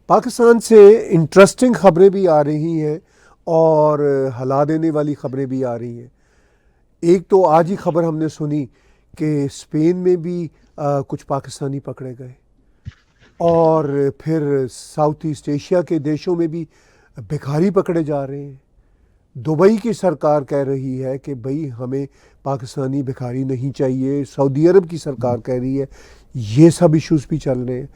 पाकिस्तान से इंटरेस्टिंग खबरें भी आ रही हैं और हिला देने वाली खबरें भी आ रही हैं। एक तो आज ही खबर हमने सुनी कि स्पेन में भी कुछ पाकिस्तानी पकड़े गए और फिर साउथ ईस्ट एशिया के देशों में भी भिखारी पकड़े जा रहे हैं। दुबई की सरकार कह रही है कि भाई हमें पाकिस्तानी भिखारी नहीं चाहिए। सऊदी अरब की सरकार कह रही है। ये सब इश्यूज भी चल रहे हैं।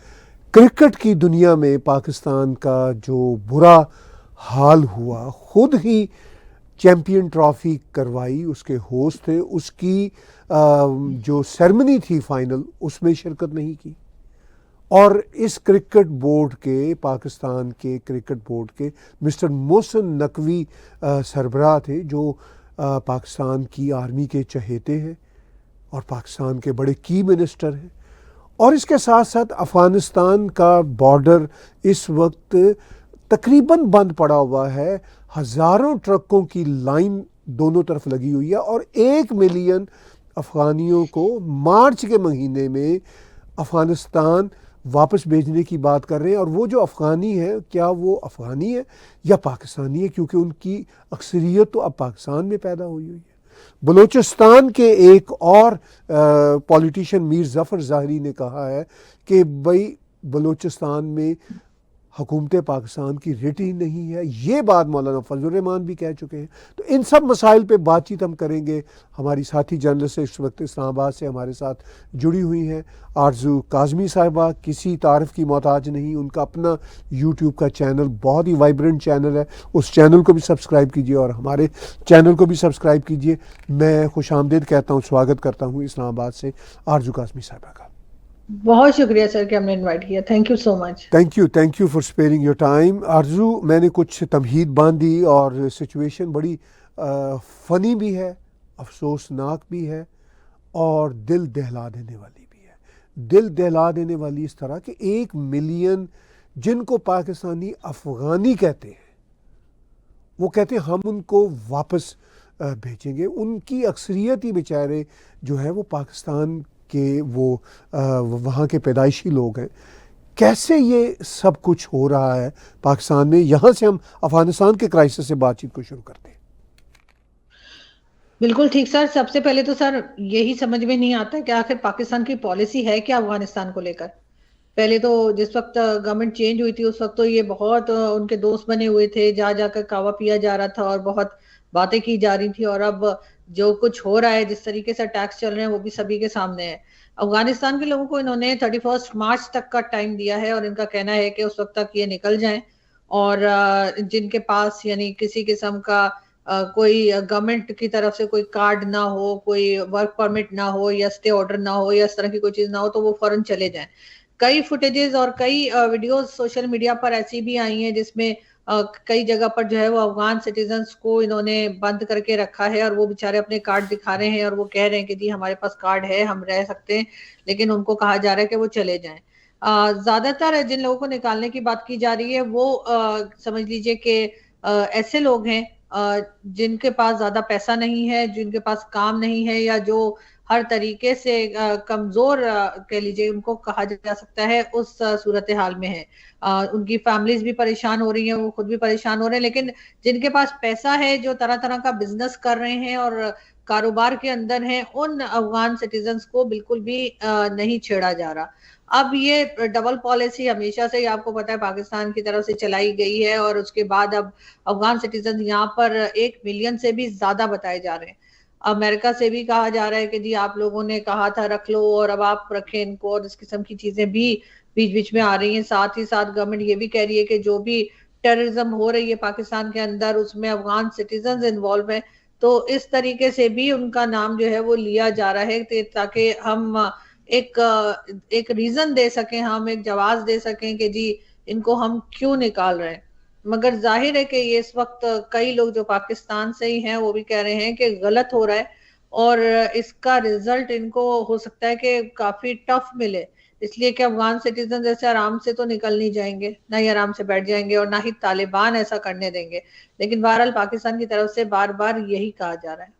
क्रिकेट की दुनिया में पाकिस्तान का जो बुरा हाल हुआ, खुद ही चैम्पियन ट्रॉफी करवाई, उसके होस्ट थे, उसकी जो सेरेमनी थी फाइनल, उसमें शिरकत नहीं की। और इस क्रिकेट बोर्ड के, पाकिस्तान के क्रिकेट बोर्ड के मिस्टर मोहसिन नकवी सरबराह थे, जो पाकिस्तान की आर्मी के चहेते हैं और पाकिस्तान के बड़े की मिनिस्टर हैं। और इसके साथ साथ अफ़गानिस्तान का बॉर्डर इस वक्त तकरीबन बंद पड़ा हुआ है। हज़ारों ट्रकों की लाइन दोनों तरफ लगी हुई है और 1 मिलियन अफ़गानियों को मार्च के महीने में अफ़गानिस्तान वापस भेजने की बात कर रहे हैं। और वो जो अफ़गानी है, क्या वो अफ़गानी है या पाकिस्तानी है, क्योंकि उनकी अक्सरियत तो अब पाकिस्तान में पैदा हुई है। बलूचिस्तान के एक और पॉलिटिशियन मीर ज़फ़र ज़ाहरी ने कहा है कि भाई बलूचिस्तान में हुकूमत पाकिस्तान की रेट ही नहीं है। ये बात मौलाना फजल रहमान भी कह चुके हैं। तो इन सब मसाइल पे बातचीत हम करेंगे। हमारी साथी जर्नलिस्ट इस वक्त इस्लामाबाद से हमारे साथ जुड़ी हुई हैं, आरजू काज़मी साहिबा। किसी तारीफ़ की मोहताज नहीं, उनका अपना यूट्यूब का चैनल, बहुत ही वाइब्रेंट चैनल है। उस चैनल को भी सब्सक्राइब कीजिए और हमारे चैनल को भी सब्सक्राइब कीजिए। मैं खुशामदीद कहता हूँ, स्वागत करता हूँ इस्लामाबाद से आरजू काज़मी साहिबा का। बहुत शुक्रिया सर कि हमने इनवाइट किया। Thank you so much. Thank you for sparing your time. आरजू, मैंने कुछ तमहीद बांधी और सिचुएशन बड़ी फ़नी भी है, अफसोसनाक भी है और दिल दहला देने वाली भी है। दिल दहला देने वाली इस तरह कि 1 मिलियन जिनको पाकिस्तानी अफ़गानी कहते हैं, वो कहते हैं हम उनको वापस भेजेंगे। उनकी अक्सरियत ही बेचारे जो है वो पाकिस्तान के वो वहाँ के पैदाइशी लोग हैं। कैसे ये सब कुछ हो रहा है पाकिस्तान में? यहाँ से हम अफगानिस्तान के क्राइसिस से बातचीत को शुरू करते हैं। बिल्कुल ठीक सर। सबसे पहले तो सर यही समझ में नहीं आता कि आखिर पाकिस्तान की पॉलिसी है क्या अफगानिस्तान को लेकर। पहले तो जिस वक्त गवर्नमेंट चेंज हुई थी उस वक्त तो ये बहुत उनके दोस्त बने हुए थे, जा जाकर कावा पिया जा रहा था और बहुत बातें की जा रही थी। और अब जो कुछ हो रहा है, जिस तरीके से अटैक्स चल रहे हैं, वो भी सभी के सामने है। अफगानिस्तान के लोगों को इन्होंने 31 मार्च तक का टाइम दिया है और इनका कहना है कि उस वक्त तक ये निकल जाएं। और जिनके पास यानी किसी किस्म का कोई गवर्नमेंट की तरफ से कोई कार्ड ना हो, कोई वर्क परमिट ना हो या स्टे ऑर्डर ना हो या इस तरह की कोई चीज ना हो, तो वो फौरन चले जाएं। कई फुटेजेस और कई वीडियोस सोशल मीडिया पर ऐसी भी आई हैं जिसमें कई जगह पर जो है वो अफगान सिटीजन्स को इन्होंने बंद करके रखा है और वो बेचारे अपने कार्ड दिखा रहे हैं और वो कह रहे हैं कि जी हमारे पास कार्ड है, हम रह सकते हैं, लेकिन उनको कहा जा रहा है कि वो चले जाएं। ज्यादातर जिन लोगों को निकालने की बात की जा रही है वो समझ लीजिए कि ऐसे लोग हैं जिनके पास ज्यादा पैसा नहीं है, जिनके पास काम नहीं है, या जो हर तरीके से कमजोर कह लीजिए उनको कहा जा सकता है, उस सूरत हाल में है। उनकी फैमिलीज भी परेशान हो रही हैं, वो खुद भी परेशान हो रहे हैं। लेकिन जिनके पास पैसा है, जो तरह तरह का बिजनेस कर रहे हैं और कारोबार के अंदर हैं, उन अफगान सिटीजन्स को बिल्कुल भी नहीं छेड़ा जा रहा। अब ये डबल पॉलिसी हमेशा से ही आपको पता है पाकिस्तान की तरफ से चलाई गई है और उसके बाद अब अफगान सिटीजन यहाँ पर 1 मिलियन से भी ज्यादा बताए जा रहे हैं। अमेरिका से भी कहा जा रहा है कि जी आप लोगों ने कहा था रख लो और अब आप रखें इनको, और इस किस्म की चीजें भी बीच बीच में आ रही हैं। साथ ही साथ गवर्नमेंट ये भी कह रही है कि जो भी टेररिज्म हो रही है पाकिस्तान के अंदर, उसमें अफगान सिटीजन इन्वॉल्व है। तो इस तरीके से भी उनका नाम जो है वो लिया जा रहा है ताकि हम एक एक रीजन दे सकें, हम एक जवाब दे सकें कि जी इनको हम क्यों निकाल रहे हैं। मगर जाहिर है कि ये इस वक्त कई लोग जो पाकिस्तान से ही हैं वो भी कह रहे हैं कि गलत हो रहा है और इसका रिजल्ट इनको हो सकता है कि काफी टफ मिले। इसलिए कि अफगान सिटीजन जैसे आराम से तो निकल नहीं जाएंगे, ना ही आराम से बैठ जाएंगे और ना ही तालिबान ऐसा करने देंगे। लेकिन बहरहाल पाकिस्तान की तरफ से बार बार यही कहा जा रहा है।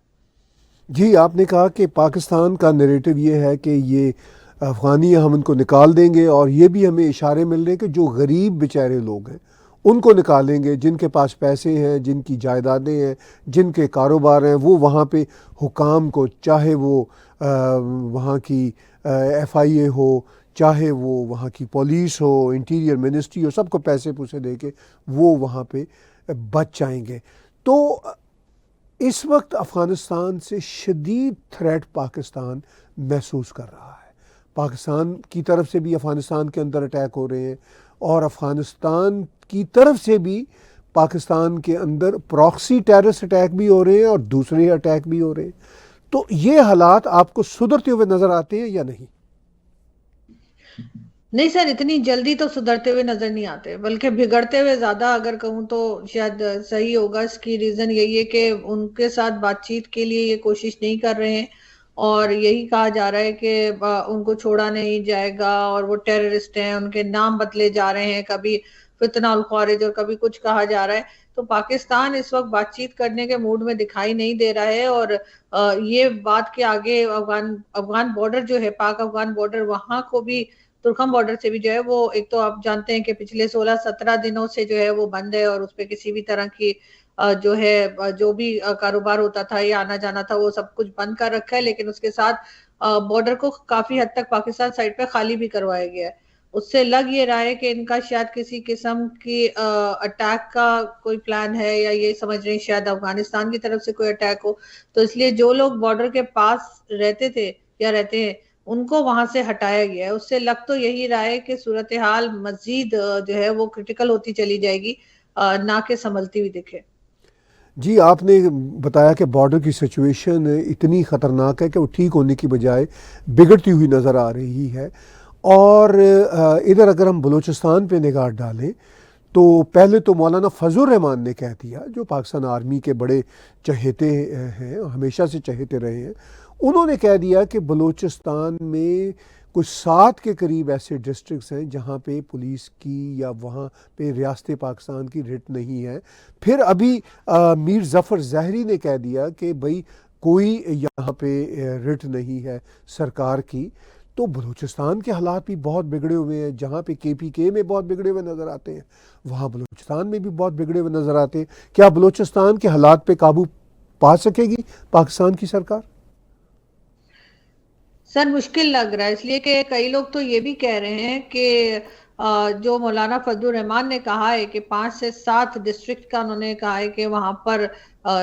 जी, आपने कहा कि पाकिस्तान का नैरेटिव ये है कि ये अफ़गानी हम उनको निकाल देंगे, और ये भी हमें इशारे मिल रहे हैं कि जो गरीब बेचारे लोग हैं उनको निकालेंगे, जिनके पास पैसे हैं, जिनकी जायदादें हैं, जिनके कारोबार हैं, वो वहाँ पे हुकाम को, चाहे वो वहाँ की FIA हो, चाहे वो वहाँ की पुलिस हो, इंटीरियर मिनिस्ट्री हो, सबको पैसे पूसे दे के वो वहाँ पे बच जाएंगे। तो इस वक्त अफ़गानिस्तान से शदीद थ्रेट पाकिस्तान महसूस कर रहा है। पाकिस्तान की तरफ से भी अफ़गानिस्तान के अंदर अटैक हो रहे हैं, और अफ़गानिस्तान की तरफ से भी पाकिस्तान के अंदर प्रॉक्सी टेररिस्ट अटैक भी हो रहे हैं और दूसरे अटैक भी हो रहे हैं। तो ये हालात आपको सुधरते हुए नज़र आते हैं या नहीं? नहीं सर, इतनी जल्दी तो सुधरते हुए नजर नहीं आते, बल्कि बिगड़ते हुए ज्यादा अगर कहूँ तो शायद सही होगा। इसकी रीजन यही है कि उनके साथ बातचीत के लिए ये कोशिश नहीं कर रहे हैं, और यही कहा जा रहा है कि उनको छोड़ा नहीं जाएगा और वो टेररिस्ट हैं, उनके नाम बदले जा रहे हैं, कभी फितना उल खारिज और कभी कुछ कहा जा रहा है। तो पाकिस्तान इस वक्त बातचीत करने के मूड में दिखाई नहीं दे रहा है, और ये बात के आगे अफगान अफगान बॉर्डर जो है, पाक अफगान बॉर्डर, वहां को भी, तुर्कम बॉर्डर से भी जो है वो, एक तो आप जानते हैं कि पिछले 16-17 दिनों से जो है वो बंद है, और उस पर किसी भी तरह की जो है जो भी कारोबार होता था या आना जाना था वो सब कुछ बंद कर रखा है। लेकिन उसके साथ बॉर्डर को काफी हद तक पाकिस्तान साइड पे खाली भी करवाया गया है। उससे लग ये रहा है कि इनका शायद किसी किस्म की अटैक का कोई प्लान है, या ये समझ रहे हैं शायद अफगानिस्तान की तरफ से कोई अटैक हो। तो इसलिए जो लोग बॉर्डर के पास रहते थे या रहते हैं, उनको वहां से हटाया गया है। उससे लग तो यही रहा है कि सूरत हाल मजीद जो है वो क्रिटिकल होती चली जाएगी, ना कि संभलती हुई दिखे। जी, आपने बताया कि बॉर्डर की सिचुएशन इतनी ख़तरनाक है कि वो ठीक होने की बजाय बिगड़ती हुई नज़र आ रही है। और इधर अगर हम बलूचिस्तान पे निगाह डालें, तो पहले तो मौलाना फजल रहमान ने कह दिया, जो पाकिस्तान आर्मी के बड़े चहेते हैं, हमेशा से चहेते रहे हैं, उन्होंने कह दिया कि बलूचिस्तान में कुछ 7 के करीब ऐसे डिस्ट्रिक्ट्स हैं जहाँ पे पुलिस की या वहाँ पे रियासत पाकिस्तान की रिट नहीं है। फिर अभी मीर ज़फ़र ज़हरी ने कह दिया कि भाई कोई यहाँ पे रिट नहीं है सरकार की। तो बलूचिस्तान के हालात भी बहुत बिगड़े हुए हैं। जहाँ पे KPK में बहुत बिगड़े हुए नज़र आते हैं, वहाँ बलूचिस्तान में भी बहुत बिगड़े हुए नज़र आते हैं। क्या बलूचिस्तान के हालात पे काबू पा सकेगी पाकिस्तान की सरकार? सर मुश्किल लग रहा है, इसलिए कि कई लोग तो ये भी कह रहे हैं कि जो मौलाना फजल रहमान ने कहा है कि 5 से 7 डिस्ट्रिक्ट का उन्होंने कहा है कि वहां पर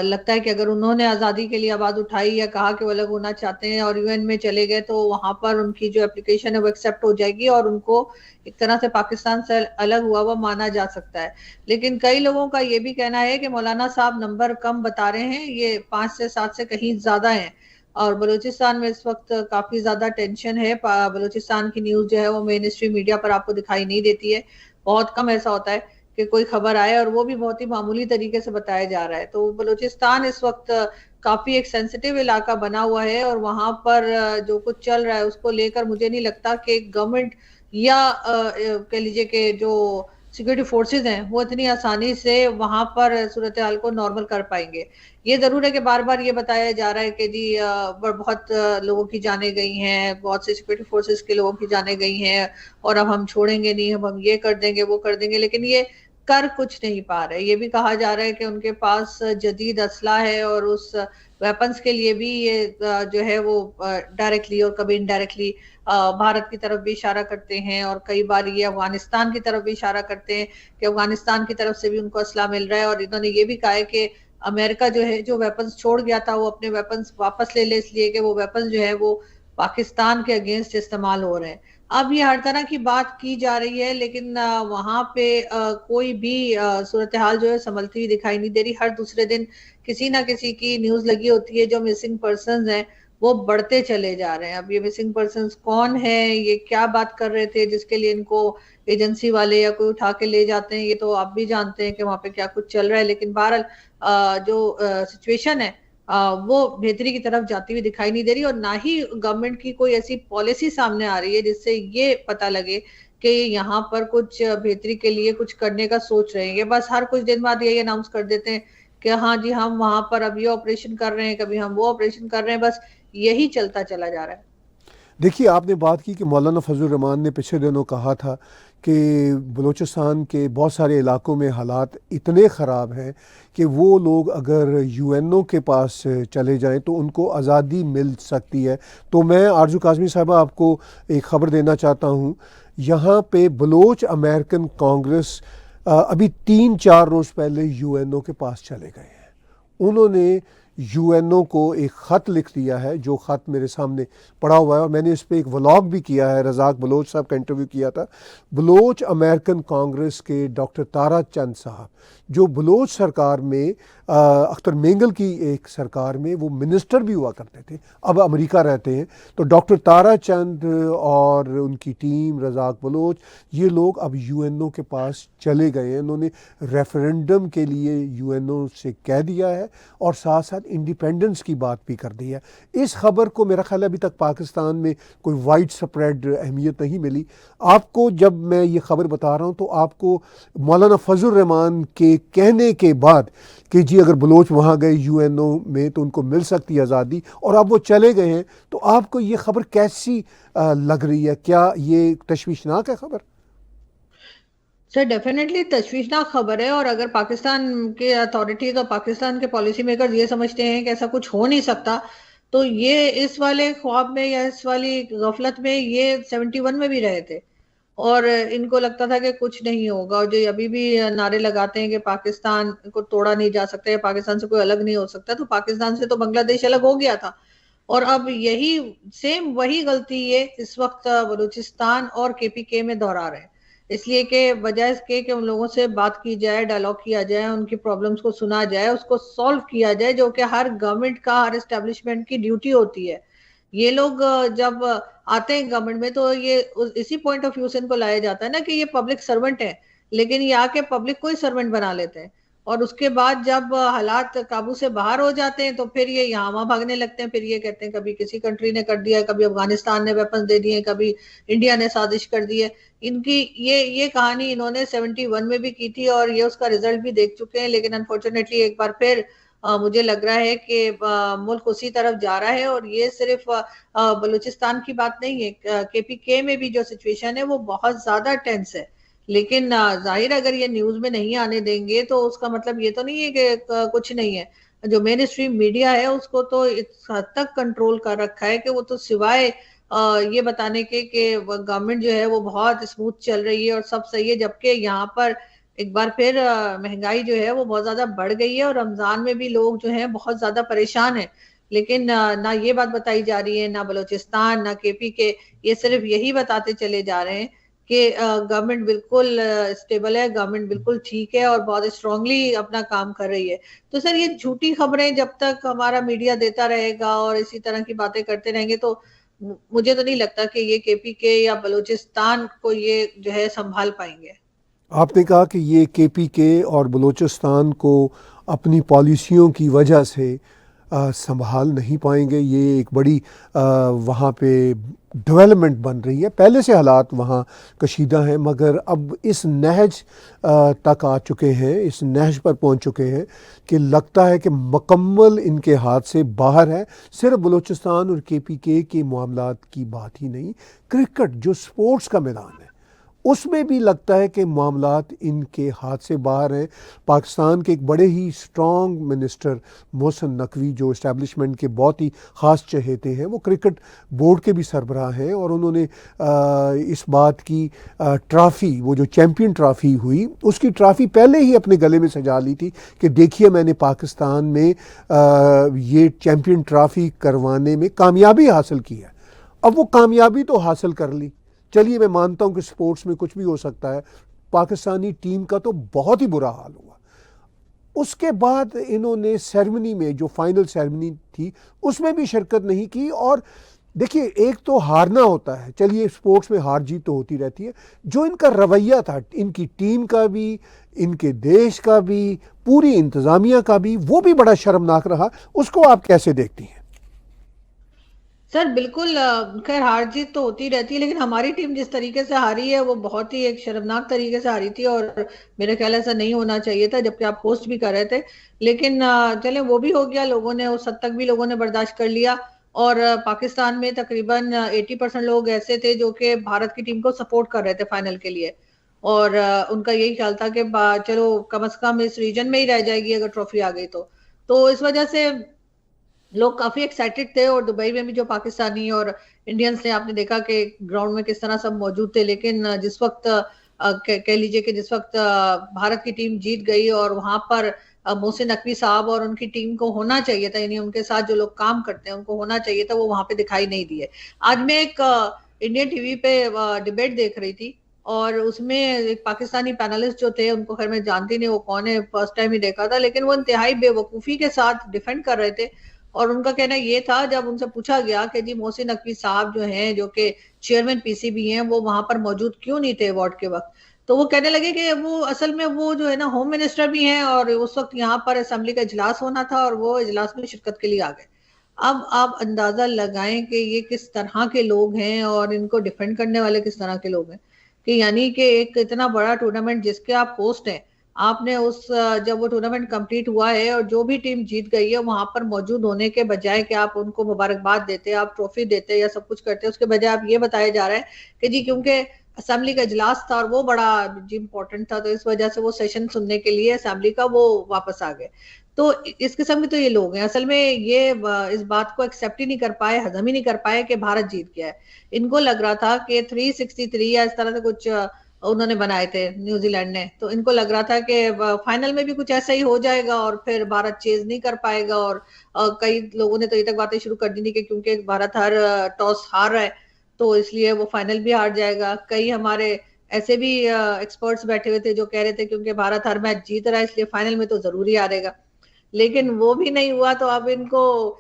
लगता है कि अगर उन्होंने आज़ादी के लिए आवाज उठाई या कहा कि वो अलग होना चाहते हैं और UN में चले गए, तो वहां पर उनकी जो एप्लीकेशन है वो एक्सेप्ट हो जाएगी और उनको एक तरह से पाकिस्तान से अलग हुआ हुआ माना जा सकता है। लेकिन कई लोगों का ये भी कहना है कि मौलाना साहब नंबर कम बता रहे हैं, ये 5 से 7 से कहीं ज्यादा है। और बलूचिस्तान में इस वक्त काफी ज्यादा टेंशन है। बलूचिस्तान की न्यूज जो है वो मेन स्ट्रीम मीडिया पर आपको दिखाई नहीं देती है। बहुत कम ऐसा होता है कि कोई खबर आए, और वो भी बहुत ही मामूली तरीके से बताया जा रहा है। तो बलूचिस्तान इस वक्त काफी एक सेंसिटिव इलाका बना हुआ है, और वहां पर जो कुछ चल रहा है उसको लेकर मुझे नहीं लगता कि गवर्नमेंट या कह लीजिए कि जो सिक्योरिटी फोर्सेज हैं वो इतनी आसानी से वहां पर सूरत हाल को नॉर्मल कर पाएंगे। ये जरूर है कि बार बार ये बताया जा रहा है कि जी बहुत लोगों की जानें गई हैं, बहुत से सिक्योरिटी फोर्सेज के लोगों की जानें गई हैं, और अब हम छोड़ेंगे नहीं, अब हम ये कर देंगे वो कर देंगे, लेकिन ये कर कुछ नहीं पा रहे। ये भी कहा जा रहा है कि उनके पास जदीद असला है, और उस वेपन्स के लिए भी ये जो है वो डायरेक्टली और कभी इनडायरेक्टली भारत की तरफ भी इशारा करते हैं, और कई बार ये अफगानिस्तान की तरफ भी इशारा करते हैं कि अफगानिस्तान की तरफ से भी उनको असला मिल रहा है। और इन्होंने ये भी कहा है कि अमेरिका जो है, जो वेपन्स छोड़ गया था, वो अपने वेपन्स वापस ले इसलिए कि वो वेपन्स जो है वो पाकिस्तान के अगेंस्ट इस्तेमाल हो रहे हैं। अब ये हर तरह की बात की जा रही है, लेकिन वहां पे कोई भी सूरत हाल जो है संभलती हुई दिखाई नहीं दे रही। हर दूसरे दिन किसी ना किसी की न्यूज लगी होती है। जो मिसिंग पर्संस हैं वो बढ़ते चले जा रहे हैं। अब ये मिसिंग पर्संस कौन है, ये क्या बात कर रहे थे जिसके लिए इनको एजेंसी वाले या कोई उठा के ले जाते हैं, ये तो आप भी जानते हैं कि वहां पे क्या कुछ चल रहा है। लेकिन बहरहाल जो सिचुएशन है वो बेहतरी की तरफ जाती हुई दिखाई नहीं दे रही, और ना ही गवर्नमेंट की कोई ऐसी पॉलिसी सामने आ रही है जिससे ये पता लगे कि यहाँ पर कुछ बेहतरी के लिए कुछ करने का सोच रहे हैं। ये बस हर कुछ दिन बाद यही अनाउंस कर देते हैं कि हाँ जी हम वहां पर अब ये ऑपरेशन कर रहे हैं, कभी हम वो ऑपरेशन कर रहे हैं, बस यही चलता चला जा रहा है। देखिए, आपने बात की कि मौलाना फजल रहमान ने पिछले दिनों कहा था कि बलूचिस्तान के बहुत सारे इलाकों में हालात इतने ख़राब हैं कि वो लोग अगर यूएनओ के पास चले जाएं तो उनको आज़ादी मिल सकती है। तो मैं आरजू काज़मी साहबा आपको एक ख़बर देना चाहता हूँ। यहाँ पे बलोच अमेरिकन कांग्रेस अभी 3-4 रोज़ पहले यूएनओ के पास चले गए हैं। उन्होंने यूएनओ को एक ख़त लिख दिया है, जो ख़त मेरे सामने पड़ा हुआ है और मैंने इस पर एक व्लॉग भी किया है। रज़ाक बलोच साहब का इंटरव्यू किया था। बलोच अमेरिकन कांग्रेस के डॉक्टर तारा चंद साहब, जो बलोच सरकार में अख्तर मेंगल की एक सरकार में वो मिनिस्टर भी हुआ करते थे, अब अमेरिका रहते हैं। तो डॉक्टर तारा चंद और उनकी टीम, रज़ाक बलोच, ये लोग अब यूएनओ के पास चले गए हैं। उन्होंने रेफरेंडम के लिए यूएनओ से कह दिया है और साथ साथ इंडिपेंडेंस की बात भी कर दी है। इस खबर को मेरा ख्याल अभी तक पाकिस्तान में कोई वाइड स्प्रेड अहमियत नहीं मिली। आपको जब मैं ये खबर बता रहा हूँ तो आपको मौलाना फजल रहमान के कहने के बाद कि जी अगर बलोच वहाँ गए यूएनओ में तो उनको मिल सकती है आज़ादी, और अब वो चले गए हैं, तो आपको ये खबर कैसी लग रही है? क्या ये तशवीशनाक है खबर? सर डेफिनेटली तशवीशनाक खबर है। और अगर पाकिस्तान के अथॉरिटीज और पाकिस्तान के पॉलिसी मेकर्स ये समझते हैं कि ऐसा कुछ हो नहीं सकता, तो ये इस वाले ख्वाब में या इस वाली गफलत में ये 71 में भी रहे थे और इनको लगता था कि कुछ नहीं होगा। और जो अभी भी नारे लगाते हैं कि पाकिस्तान को तोड़ा नहीं जा सकता या पाकिस्तान से कोई अलग नहीं हो सकता, तो पाकिस्तान से तो बांग्लादेश अलग हो गया था। और अब यही सेम वही गलती ये इस वक्त बलूचिस्तान और केपीके में दोहरा रहे हैं। इसलिए कि बजाय इसके कि उन लोगों से बात की जाए, डायलॉग किया जाए, उनकी प्रॉब्लम्स को सुना जाए, उसको सॉल्व किया जाए, जो कि हर गवर्नमेंट का, हर एस्टेब्लिशमेंट की ड्यूटी होती है। ये लोग जब आते हैं गवर्नमेंट में तो ये इसी पॉइंट ऑफ व्यू से इनको लाया जाता है ना कि ये पब्लिक सर्वेंट है, लेकिन ये आके पब्लिक को ही सर्वेंट बना लेते हैं। और उसके बाद जब हालात काबू से बाहर हो जाते हैं तो फिर ये यहाँ वहां भागने लगते हैं। फिर ये कहते हैं कभी किसी कंट्री ने कर दिया, कभी अफगानिस्तान ने वेपन्स दे दिए, कभी इंडिया ने साजिश कर दी है। इनकी ये कहानी इन्होंने 71 में भी की थी और ये उसका रिजल्ट भी देख चुके हैं। लेकिन अनफॉर्चुनेटली एक बार फिर मुझे लग रहा है कि मुल्क उसी तरफ जा रहा है। और ये सिर्फ बलूचिस्तान की बात नहीं है, केपीके में भी जो सिचुएशन है वो बहुत ज्यादा टेंस है। लेकिन जाहिर अगर ये न्यूज में नहीं आने देंगे तो उसका मतलब ये तो नहीं है कि कुछ नहीं है। जो मेन स्ट्रीम मीडिया है उसको तो इस हद तक कंट्रोल कर रखा है कि वो तो सिवाय ये बताने के कि गवर्नमेंट जो है वो बहुत स्मूथ चल रही है और सब सही है, जबकि यहाँ पर एक बार फिर महंगाई जो है वो बहुत ज्यादा बढ़ गई है और रमजान में भी लोग जो है बहुत ज्यादा परेशान है। लेकिन ना ये बात बताई जा रही है, ना बलूचिस्तान ना केपी के, ये सिर्फ यही बताते चले जा रहे हैं कि गवर्नमेंट बिल्कुल स्टेबल है, गवर्नमेंट बिल्कुल ठीक है और बहुत स्ट्रांगली अपना काम कर रही है। तो सर ये झूठी खबरें जब तक हमारा मीडिया देता रहेगा और इसी तरह की बातें करते रहेंगे तो मुझे तो नहीं लगता कि ये केपी के या बलूचिस्तान को ये जो है संभाल पाएंगे। आपने कहा कि ये केपीके और बलूचिस्तान को अपनी पॉलिसियों की वजह से संभाल नहीं पाएंगे। ये एक बड़ी वहाँ पे डेवलपमेंट बन रही है। पहले से हालात वहाँ कशीदा हैं, मगर अब इस नहज तक आ चुके हैं, इस नहज पर पहुँच चुके हैं कि लगता है कि मुकम्मल इनके हाथ से बाहर है। सिर्फ बलूचिस्तान और केपीके के मामलात की बात ही नहीं, क्रिकेट जो स्पोर्ट्स का मैदान है उसमें भी लगता है कि मामलात इनके हाथ से बाहर हैं। पाकिस्तान के एक बड़े ही स्ट्रॉन्ग मिनिस्टर मोहसिन नकवी, जो इस्टेब्लिशमेंट के बहुत ही ख़ास चहेते हैं, वो क्रिकेट बोर्ड के भी सरबराह हैं और उन्होंने इस बात की ट्रॉफ़ी, वो जो चैम्पियन ट्रॉफ़ी हुई उसकी ट्रॉफ़ी पहले ही अपने गले में सजा ली थी कि देखिए मैंने पाकिस्तान में ये चैम्पियन ट्रॉफ़ी करवाने में कामयाबी हासिल की है। अब वो कामयाबी तो हासिल कर ली, चलिए मैं मानता हूं कि स्पोर्ट्स में कुछ भी हो सकता है, पाकिस्तानी टीम का तो बहुत ही बुरा हाल हुआ। उसके बाद इन्होंने सेरेमनी में, जो फाइनल सेरेमनी थी, उसमें भी शिरकत नहीं की। और देखिए, एक तो हारना होता है, चलिए स्पोर्ट्स में हार जीत तो होती रहती है, जो इनका रवैया था इनकी टीम का भी, इनके देश का भी, पूरी इंतज़ामिया का भी, वो भी बड़ा शर्मनाक रहा। उसको आप कैसे देखती हैं? सर बिल्कुल, खैर हार जीत तो होती रहती है, लेकिन हमारी टीम जिस तरीके से हारी है वो बहुत ही एक शर्मनाक तरीके से हारी थी और मेरे ख्याल ऐसा नहीं होना चाहिए था, जबकि आप होस्ट भी कर रहे थे। लेकिन चले वो भी हो गया, लोगों ने उस हद तक भी लोगों ने बर्दाश्त कर लिया। और पाकिस्तान में तकरीबन 80% लोग ऐसे थे जो कि भारत की टीम को सपोर्ट कर रहे थे फाइनल के लिए। और उनका यही ख्याल था कि चलो कम से कम इस रीजन में ही रह जाएगी अगर ट्रॉफी आ गई तो इस वजह से लोग काफी एक्साइटेड थे। और दुबई में भी जो पाकिस्तानी और इंडियंस थे, आपने देखा कि ग्राउंड में किस तरह सब मौजूद थे। लेकिन जिस वक्त कह लीजिए कि जिस वक्त भारत की टीम जीत गई और वहां पर मोहसिन नकवी साहब और उनकी टीम को होना चाहिए था, यानी उनके साथ जो लोग काम करते हैं उनको होना चाहिए था, वो वहां पे दिखाई नहीं दिए। आज मैं एक इंडियन टीवी पे डिबेट देख रही थी और उसमें एक पाकिस्तानी पैनलिस्ट जो थे, उनको खैर मैं जानती नहीं वो कौन है, फर्स्ट टाइम ही देखा था, लेकिन वो इंतहाई बेवकूफी के साथ डिफेंड कर रहे थे। और उनका कहना ये था, जब उनसे पूछा गया कि जी मोहसिन नकवी साहब जो हैं, जो कि चेयरमैन पीसीबी हैं, वो वहां पर मौजूद क्यों नहीं थे अवार्ड के वक्त, तो वो कहने लगे कि वो असल में वो जो है ना होम मिनिस्टर भी हैं और उस वक्त यहाँ पर असेंबली का इजलास होना था और वो इजलास में शिरकत के लिए आ गए। अब आप अंदाजा लगाएं कि ये किस तरह के लोग हैं और इनको डिफेंड करने वाले किस तरह के लोग हैं। कि यानी कि एक इतना बड़ा टूर्नामेंट जिसके आप होस्ट हैं, आपने उस जब वो टूर्नामेंट कंप्लीट हुआ है और जो भी टीम जीत गई है वहां पर मौजूद होने के बजाय कि आप उनको मुबारकबाद देते, आप ट्रॉफी देते या सब कुछ करते, उसके बजाय आप ये बताया जा रहा है कि जी क्योंकि असेंबली का इजलास था और वो बड़ा जी इंपॉर्टेंट था, तो इस वजह से वो सेशन सुनने के लिए असेंबली का वो वापस आ गए। तो इस किस्म के तो ये लोग हैं असल में, ये इस बात को एक्सेप्ट ही नहीं कर पाए, हजम ही नहीं कर पाए कि भारत जीत गया है। इनको लग रहा था कि 363 या इस तरह से कुछ उन्होंने बनाए थे न्यूजीलैंड ने, तो इनको लग रहा था कि फाइनल में भी कुछ ऐसा ही हो जाएगा और फिर भारत चेज नहीं कर पाएगा। और कई लोगों ने तो ये तक बातें शुरू कर दी थी कि क्योंकि भारत हर टॉस हार रहा है तो इसलिए वो फाइनल भी हार जाएगा। कई हमारे ऐसे भी एक्सपर्ट्स बैठे हुए थे जो कह रहे थे क्योंकि भारत हर मैच जीत रहा है इसलिए फाइनल में तो जरूरी हारेगा। लेकिन वो भी नहीं हुआ, तो अब इनको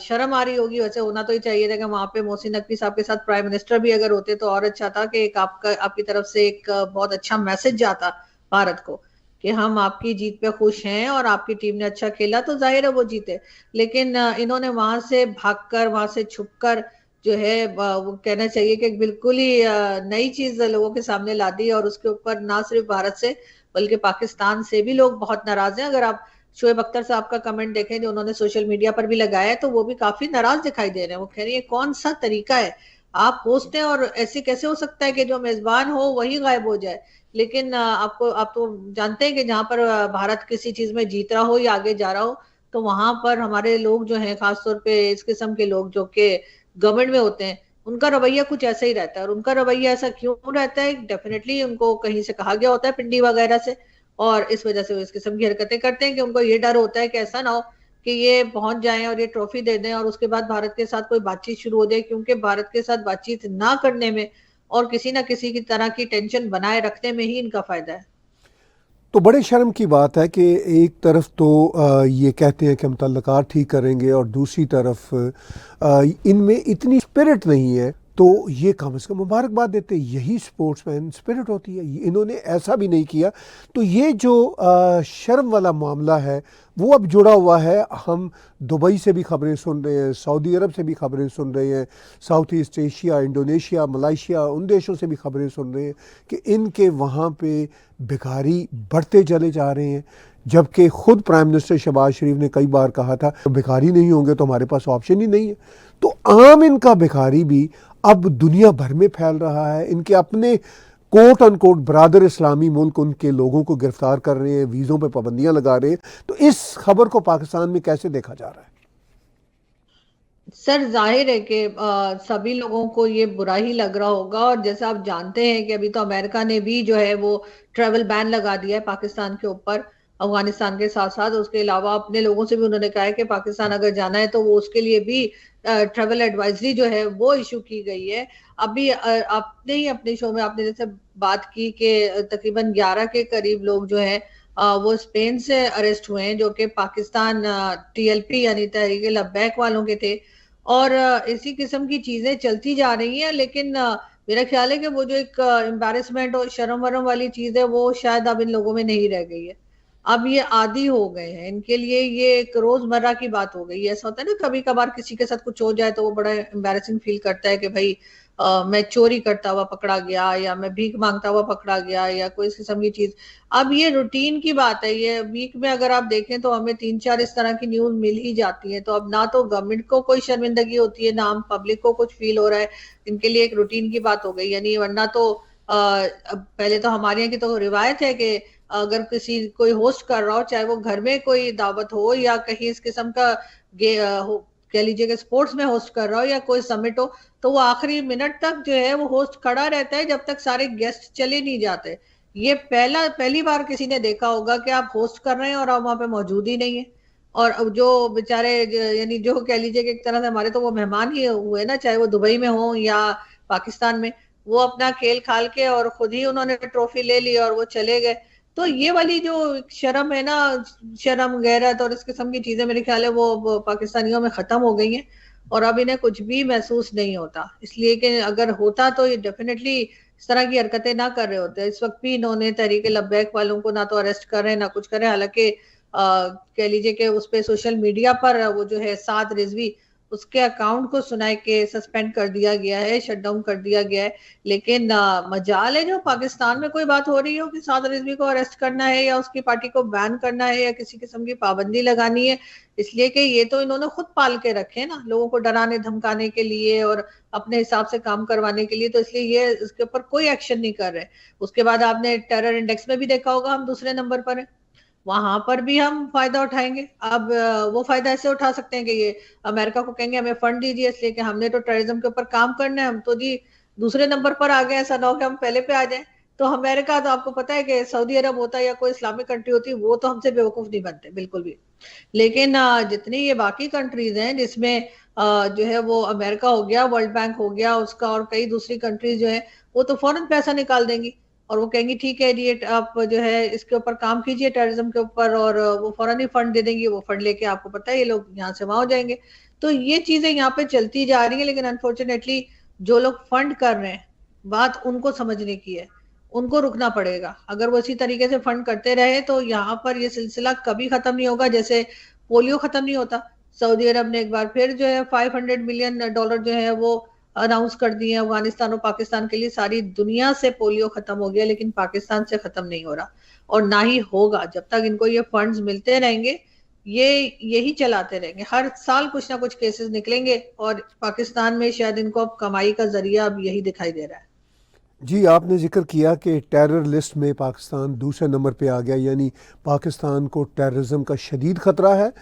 शर्म आ रही होगी। वैसे होना तो ही चाहिए था कि वहां पे मोहसिन नकवी साहब के साथ प्राइम मिनिस्टर भी अगर होते तो और अच्छा था, कि एक आपकी तरफ से एक बहुत अच्छा मैसेज जाता भारत को कि हम आपकी जीत पे खुश हैं और आपकी टीम ने अच्छा खेला तो जाहिर है वो जीते। लेकिन इन्होंने वहां से भागकर, वहां से छुपकर जो है वो कहना चाहिए कि बिल्कुल ही नई चीज लोगों के सामने ला दी। और उसके ऊपर ना सिर्फ भारत से बल्कि पाकिस्तान से भी लोग बहुत नाराज हैं। अगर आप शोएब अख्तर साहब का कमेंट देखें जो उन्होंने सोशल मीडिया पर भी लगाया है, तो वो भी काफी नाराज दिखाई दे रहे हैं। वो कह रही है कौन सा तरीका है, आप होस्ट हैं और ऐसे कैसे हो सकता है कि जो मेजबान हो वही गायब हो जाए। लेकिन आप तो जानते हैं कि जहां पर भारत किसी चीज में जीत रहा हो या आगे जा रहा हो, तो वहां पर हमारे लोग जो हैं, खासतौर पे इस किस्म के लोग जो कि गवर्नमेंट में होते हैं, उनका रवैया कुछ ऐसा ही रहता है। और उनका रवैया ऐसा क्यों रहता है, डेफिनेटली उनको कहीं से कहा गया होता है, पिंडी वगैरह से, और इस वजह से वो इस किस्म की हरकतें करते हैं कि उनको ये डर होता है कि ऐसा ना हो कि ये पहुंच जाएं और ये ट्रॉफी दे दें और उसके बाद भारत के साथ कोई बातचीत शुरू हो जाए, क्योंकि भारत के साथ बातचीत ना करने में और किसी ना किसी की तरह की टेंशन बनाए रखने में ही इनका फायदा है। तो बड़े शर्म की बात है कि एक तरफ तो ये कहते हैं कि हम तल्लुकात ठीक करेंगे और दूसरी तरफ इनमें इतनी स्पिरिट नहीं है, तो ये कम से कम मुबारकबाद देते। यही स्पोर्ट्समैन स्पिरिट होती है। इन्होंने ऐसा भी नहीं किया। तो ये जो शर्म वाला मामला है वो अब जुड़ा हुआ है। हम दुबई से भी खबरें सुन रहे हैं, सऊदी अरब से भी खबरें सुन रहे हैं, south east Asia, Indonesia, Malaysia, उन देशों से भी खबरें सुन रहे हैं कि इनके वहाँ पे भिखारी बढ़ते चले जा रहे हैं। जबकि खुद प्राइम मिनिस्टर शहबाज शरीफ ने कई बार कहा था भिखारी नहीं होंगे तो हमारे पास ऑप्शन ही नहीं है। तो आम इनका भिखारी भी अब दुनिया भर में फैल रहा है। इनके अपने कोट अनकोट ब्रादर इस्लामी मुल्क उनके लोगों को गिरफ्तार कर रहे हैं, वीज़ों पे पाबंदियां लगा रहे हैं। तो इस खबर को पाकिस्तान में कैसे देखा जा रहा है? सर जाहिर है कि सभी लोगों को ये बुरा ही लग रहा होगा। और जैसा आप जानते हैं कि अभी तो अमेरिका ने भी जो है वो ट्रेवल बैन लगा दिया है पाकिस्तान के ऊपर, अफगानिस्तान के साथ साथ। उसके अलावा अपने लोगों से भी उन्होंने कहा है कि पाकिस्तान अगर जाना है तो वो उसके लिए भी ट्रेवल एडवाइजरी जो है वो इशू की गई है। अभी आपने ही अपने शो में आपने जैसे बात की कि तकरीबन 11 के करीब लोग जो है वो स्पेन से अरेस्ट हुए हैं, जो कि पाकिस्तान टीएलपी यानी तहरीक लब्बैक वालों के थे। और इसी किस्म की चीजें चलती जा रही हैं। लेकिन मेरा ख्याल है कि वो जो एक एम्बैरेसमेंट और शर्म वरम वाली चीज है वो शायद अब इन लोगों में नहीं रह गई है। अब ये आदी हो गए हैं, इनके लिए ये एक रोजमर्रा की बात हो गई है। ऐसा होता है ना, कभी कभार किसी के साथ कुछ हो जाए तो वो बड़ा एम्बैरेसिंग फील करता है कि भाई मैं चोरी करता हुआ पकड़ा गया, या मैं भीख मांगता हुआ पकड़ा गया, या कोई इस किस्म की चीज। अब ये रूटीन की बात है, ये वीक में अगर आप देखें तो हमें 3-4 इस तरह की न्यूज मिल ही जाती है। तो अब ना तो गवर्नमेंट को कोई शर्मिंदगी होती है, ना हम पब्लिक को कुछ फील हो रहा है। इनके लिए एक रूटीन की बात हो गई, यानी वरना तो अब पहले तो हमारे यहाँ की तो रिवायत है कि अगर किसी कोई होस्ट कर रहा हो, चाहे वो घर में कोई दावत हो या कहीं इस किस्म का कह लीजिए कि स्पोर्ट्स में होस्ट कर रहा हो या कोई समिट हो, तो वो आखिरी मिनट तक जो है वो होस्ट खड़ा रहता है जब तक सारे गेस्ट चले नहीं जाते। ये पहली बार किसी ने देखा होगा कि आप होस्ट कर रहे हैं और आप वहां पे मौजूद ही नहीं है। और अब जो बेचारे यानी जो कह लीजिए कि एक तरह से हमारे तो वो मेहमान ही हुए ना, चाहे वो दुबई में हो या पाकिस्तान में, वो अपना खेल खाल के और खुद ही उन्होंने ट्रॉफी ले ली और वो चले गए। तो ये वाली जो शर्म है ना, शर्म गैरत और इस किस्म की चीजें मेरे ख्याल है वो पाकिस्तानियों में खत्म हो गई हैं। और अब इन्हें कुछ भी महसूस नहीं होता, इसलिए कि अगर होता तो ये डेफिनेटली इस तरह की हरकतें ना कर रहे होते। इस वक्त भी इन्होंने तहरीक लब्बैक वालों को ना तो अरेस्ट कर रहे हैं ना कुछ कर रहे हैं। हालांकि कह लीजिए कि उस पे सोशल मीडिया पर वो जो है साद रिजवी, उसके अकाउंट को सुनाए के सस्पेंड कर दिया गया है, शट डाउन कर दिया गया है। लेकिन मजाल है जो पाकिस्तान में कोई बात हो रही हो कि साद रिजवी को अरेस्ट करना है या उसकी पार्टी को बैन करना है या किसी किस्म की पाबंदी लगानी है। इसलिए कि ये तो इन्होंने खुद पाल के रखे ना, लोगों को डराने धमकाने के लिए और अपने हिसाब से काम करवाने के लिए। तो इसलिए ये इसके ऊपर कोई एक्शन नहीं कर रहे। उसके बाद आपने टेरर इंडेक्स में भी देखा होगा हम दूसरे नंबर पर है, वहां पर भी हम फायदा उठाएंगे। अब वो फायदा ऐसे उठा सकते हैं कि ये अमेरिका को कहेंगे हमें फंड दीजिए, इसलिए कि हमने तो टेररिज्म के ऊपर काम करना है, हम तो जी दूसरे नंबर पर आ गए, ऐसा ना हो कि हम पहले पे आ जाएं। तो अमेरिका तो आपको पता है कि सऊदी अरब होता है या कोई इस्लामिक कंट्री होती है, वो तो हमसे बेवकूफ नहीं बनते बिल्कुल भी। लेकिन जितनी ये बाकी कंट्रीज हैं जिसमें जो है वो अमेरिका हो गया, वर्ल्ड बैंक हो गया उसका, और कई दूसरी कंट्रीज जो है वो तो फौरन पैसा निकाल देंगी और वो कहेंगी ठीक है जी आप जो है इसके ऊपर काम कीजिए टेररिज्म के ऊपर, और वो फौरन ही फंड दे देंगी। वो फंड लेके आपको पता है ये लोग यहाँ से वहां हो जाएंगे। तो ये चीजें यहाँ पे चलती जा रही है, लेकिन अनफॉर्चुनेटली जो लोग फंड कर रहे हैं, बात उनको समझने की है, उनको रुकना पड़ेगा। अगर वो इसी तरीके से फंड करते रहे तो यहाँ पर ये सिलसिला कभी खत्म नहीं होगा, जैसे पोलियो खत्म नहीं होता। सऊदी अरब ने एक बार फिर जो है $500 मिलियन जो है वो अनाउंस कर दिए अफगानिस्तान और पाकिस्तान के लिए। सारी दुनिया से पोलियो खत्म हो गया, लेकिन पाकिस्तान से खत्म नहीं हो रहा और ना ही होगा जब तक इनको ये फंड्स मिलते रहेंगे। ये यही चलाते रहेंगे, हर साल कुछ ना कुछ केसेस निकलेंगे और पाकिस्तान में शायद इनको अब कमाई का जरिया अब यही दिखाई दे रहा है। जी, आपने जिक्र किया कि टेरर लिस्ट में पाकिस्तान दूसरे नंबर पे आ गया, यानी पाकिस्तान को टेररिज्म का शदीद ख़तरा है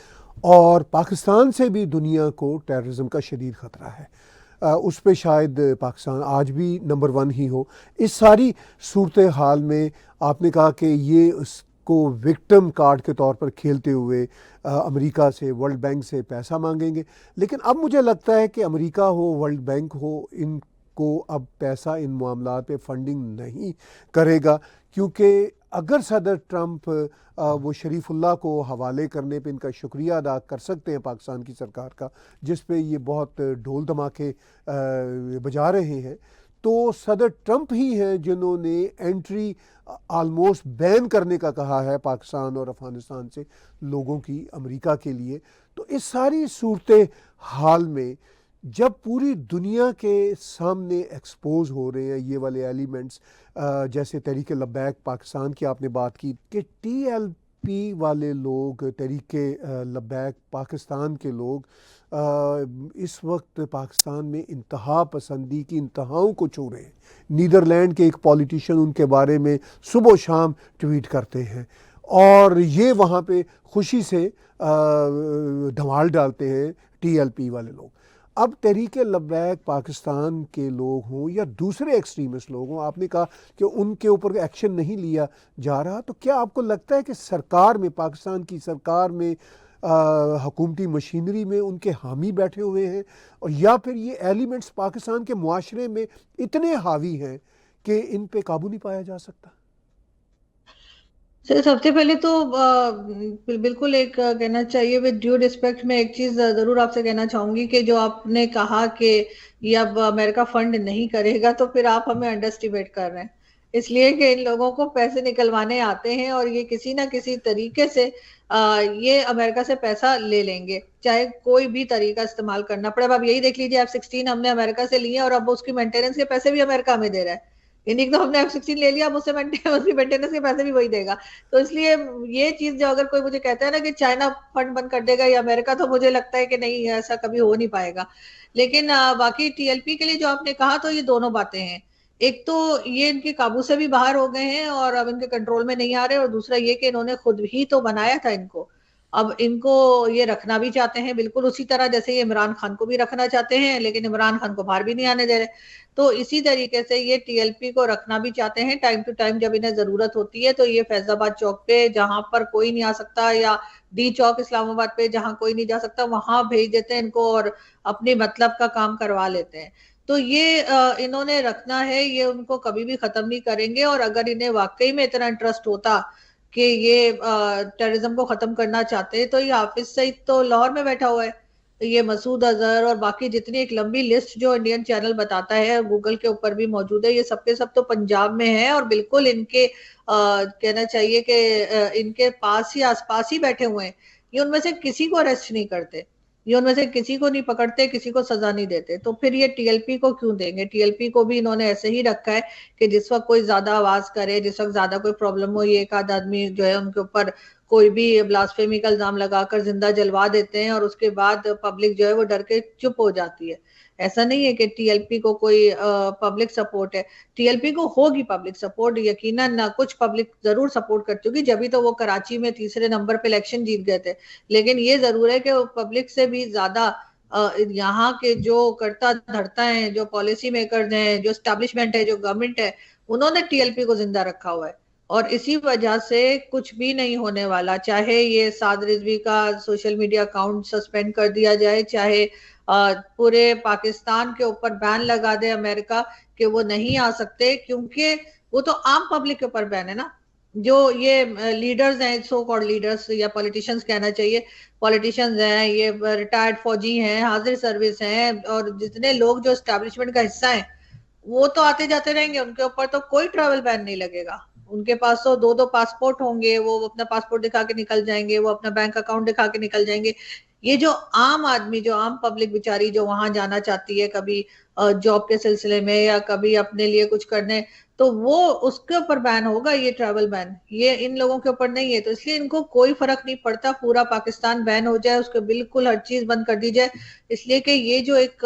और पाकिस्तान से भी दुनिया को टेररिज्म का शदीद ख़तरा है। उस पे शायद पाकिस्तान आज भी नंबर 1 ही हो। इस सारी सूरत हाल में आपने कहा कि ये उसको विक्टिम कार्ड के तौर पर खेलते हुए अमेरिका से, वर्ल्ड बैंक से पैसा मांगेंगे। लेकिन अब मुझे लगता है कि अमेरिका हो, वर्ल्ड बैंक हो, इन को अब पैसा इन मामलात पे फंडिंग नहीं करेगा, क्योंकि अगर सदर ट्रंप वो शरीफुल्लाह को हवाले करने पे इनका शुक्रिया अदा कर सकते हैं पाकिस्तान की सरकार का, जिस पे ये बहुत ढोल धमाके बजा रहे हैं, तो सदर ट्रंप ही हैं जिन्होंने एंट्री आलमोस्ट बैन करने का कहा है पाकिस्तान और अफ़गानिस्तान से लोगों की अमेरिका के लिए। तो इस सारी सूरत हाल में जब पूरी दुनिया के सामने एक्सपोज हो रहे हैं ये वाले एलिमेंट्स, जैसे तहरीक लब्बैक पाकिस्तान की आपने बात की कि TLP वाले लोग, तहरीक लब्बैक पाकिस्तान के लोग इस वक्त पाकिस्तान में इंतहा पसंदी की इंतहाओं को छू रहे हैं। नीदरलैंड के एक पॉलिटिशियन उनके बारे में सुबह शाम ट्वीट करते हैं और ये वहाँ पे खुशी से धमाल डालते हैं TLP वाले लोग। अब तहरीक लब्बैक पाकिस्तान के लोग हों या दूसरे एक्सट्रीमिस्ट लोग हों, आपने कहा कि उनके ऊपर एक्शन नहीं लिया जा रहा, तो क्या आपको लगता है कि सरकार में, पाकिस्तान की सरकार में, हुकूमती मशीनरी में उनके हामी बैठे हुए हैं, और या फिर ये एलिमेंट्स पाकिस्तान के मुआशरे में इतने हावी हैं कि इन पे काबू नहीं पाया जा सकता? सर सबसे पहले तो बिल्कुल एक कहना चाहिए विद ड्यू रिस्पेक्ट, मैं एक चीज जरूर आपसे कहना चाहूंगी कि जो आपने कहा कि ये अब अमेरिका फंड नहीं करेगा, तो फिर आप हमें अंडर एस्टिमेट कर रहे हैं। इसलिए कि इन लोगों को पैसे निकलवाने आते हैं और ये किसी ना किसी तरीके से ये अमेरिका से पैसा ले लेंगे, चाहे कोई भी तरीका इस्तेमाल करना पड़े। अब आप यही देख लीजिए, F-16 हमने अमेरिका से लिए और अब उसकी मेंटेनेंस के पैसे भी अमेरिका हमें दे रहा है। यानी तो हमने F-16 ले लिया, अब उससे उसकी मेंटेनेंस के पैसे भी वही देगा। तो इसलिए ये चीज जो अगर कोई मुझे कहता है ना कि चाइना फंड बंद कर देगा या अमेरिका, तो मुझे लगता है कि नहीं, ऐसा कभी हो नहीं पाएगा। लेकिन बाकी TLP के लिए जो आपने कहा, तो ये दोनों बातें हैं। एक तो ये इनके काबू से भी बाहर हो गए हैं और अब इनके कंट्रोल में नहीं आ रहे, और दूसरा ये कि इन्होंने खुद ही तो बनाया था इनको। अब इनको ये रखना भी चाहते हैं, बिल्कुल उसी तरह जैसे ये इमरान खान को भी रखना चाहते हैं, लेकिन इमरान खान को बाहर भी नहीं आने दे रहे। तो इसी तरीके से ये TLP को रखना भी चाहते हैं, टाइम टू टाइम जब इन्हें जरूरत होती है तो ये फैजाबाद चौक पे जहां पर कोई नहीं आ सकता, या D चौक इस्लामाबाद पे जहां कोई नहीं जा सकता, वहां भेज देते हैं इनको और अपने मतलब का काम करवा लेते हैं। तो ये इन्होंने रखना है, ये उनको कभी भी खत्म नहीं करेंगे। और अगर इन्हें वाकई में इतना इंटरेस्ट होता कि ये टेररिज्म को खत्म करना चाहते हैं, तो ये हाफिज सईद तो लाहौर में बैठा हुआ है, ये मसूद अजहर और बाकी जितनी एक लंबी लिस्ट जो इंडियन चैनल बताता है, गूगल के ऊपर भी मौजूद है, ये सबके सब तो पंजाब में है और बिल्कुल इनके कहना चाहिए कि इनके पास ही आसपास ही बैठे हुए हैं। ये उनमें से किसी को अरेस्ट नहीं करते, ये उनमें से किसी को नहीं पकड़ते, किसी को सजा नहीं देते। तो फिर ये TLP को क्यों देंगे? TLP को भी इन्होंने ऐसे ही रखा है कि जिस वक्त कोई ज्यादा आवाज करे, जिस वक्त ज्यादा कोई प्रॉब्लम हो, ये एक आध आदमी जो है उनके ऊपर कोई भी ब्लास्फेमी का इल्जाम लगाकर जिंदा जलवा देते हैं और उसके बाद पब्लिक जो है वो डर के चुप हो जाती है। ऐसा नहीं है कि TLP को कोई पब्लिक सपोर्ट है। TLP को होगी पब्लिक सपोर्ट, यकीनन ना, कुछ पब्लिक जरूर सपोर्ट करती होगी, जब भी तो वो कराची में तीसरे नंबर पे इलेक्शन जीत गए थे। लेकिन ये जरूर है कि पब्लिक से भी ज्यादा यहाँ के जो करता धरता है, जो पॉलिसी मेकर्स हैं, जो स्टैब्लिशमेंट है, जो गवर्नमेंट है, उन्होंने TLP को जिंदा रखा हुआ है। और इसी वजह से कुछ भी नहीं होने वाला, चाहे ये साद रिजवी का सोशल मीडिया अकाउंट सस्पेंड कर दिया जाए, चाहे पूरे पाकिस्तान के ऊपर बैन लगा दे अमेरिका कि वो नहीं आ सकते, क्योंकि वो तो आम पब्लिक के ऊपर बैन है ना। जो ये लीडर्स हैं, सो कॉल्ड लीडर्स या पॉलिटिशियंस कहना चाहिए, पॉलिटिशियंस हैं, ये रिटायर्ड फौजी हैं, हाजिर सर्विस हैं, और जितने लोग जो एस्टैब्लिशमेंट का हिस्सा हैं, वो तो आते जाते रहेंगे, उनके ऊपर तो कोई ट्रैवल बैन नहीं लगेगा। उनके पास तो दो दो पासपोर्ट होंगे, वो अपना पासपोर्ट दिखा के निकल जाएंगे, वो अपना बैंक अकाउंट दिखा के निकल जाएंगे। ये जो आम आदमी, जो आम पब्लिक बेचारी जो वहां जाना चाहती है, कभी जॉब के सिलसिले में या कभी अपने लिए कुछ करने, तो वो उसके ऊपर बैन होगा, ये ट्रैवल बैन। ये इन लोगों के ऊपर नहीं है, तो इसलिए इनको कोई फर्क नहीं पड़ता, पूरा पाकिस्तान बैन हो जाए, उसके बिल्कुल हर चीज बंद कर दी जाए। इसलिए कि ये जो एक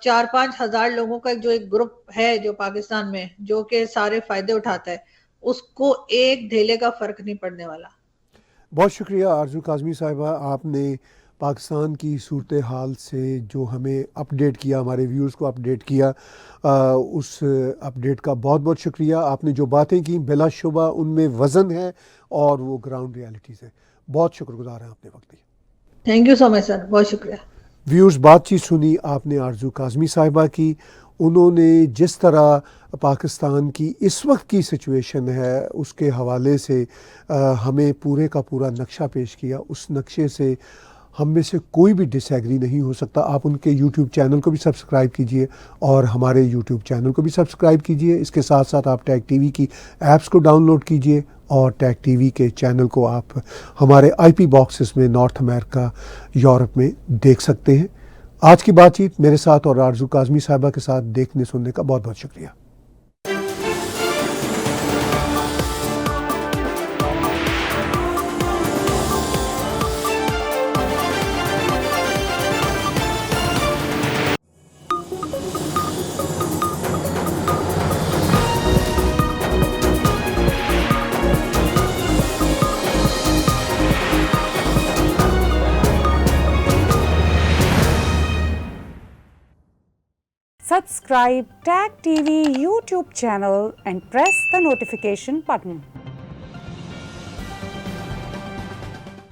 4-5 हजार लोगों का जो एक ग्रुप है जो पाकिस्तान में, जो के सारे फायदे उठाता है, उसको एक ढेले का फर्क नहीं पड़ने वाला। बहुत शुक्रिया आरजू काज़मी साहिबा, आपने पाकिस्तान की सूरत हाल से जो हमें अपडेट किया, हमारे व्यूअर्स को अपडेट किया, उस अपडेट का बहुत बहुत शुक्रिया। आपने जो बातें की बिलाशुबा उनमें वज़न है और वो ग्राउंड रियलिटीज़ है। बहुत शुक्रगुजार हैं आपने वक्त दिया। Thank you so much sir, बहुत शुक्रिया। व्यूअर्स, बातचीत सुनी आपने आरजू काज़मी साहिबा की। उन्होंने जिस तरह पाकिस्तान की इस वक्त की सिचुएशन है उसके हवाले से हमें पूरे का पूरा नक्शा पेश किया। उस नक्शे से हम में से कोई भी डिसएग्री नहीं हो सकता। आप उनके यूट्यूब चैनल को भी सब्सक्राइब कीजिए और हमारे यूट्यूब चैनल को भी सब्सक्राइब कीजिए। इसके साथ साथ आप टैग टीवी की ऐप्स को डाउनलोड कीजिए और टैग टीवी के चैनल को आप हमारे IP बॉक्सेस में नॉर्थ अमेरिका, यूरोप में देख सकते हैं। आज की बातचीत मेरे साथ और आरजू काज़मी साहिबा के साथ देखने सुनने का बहुत बहुत शुक्रिया। Subscribe TAG TV YouTube channel and press the notification button.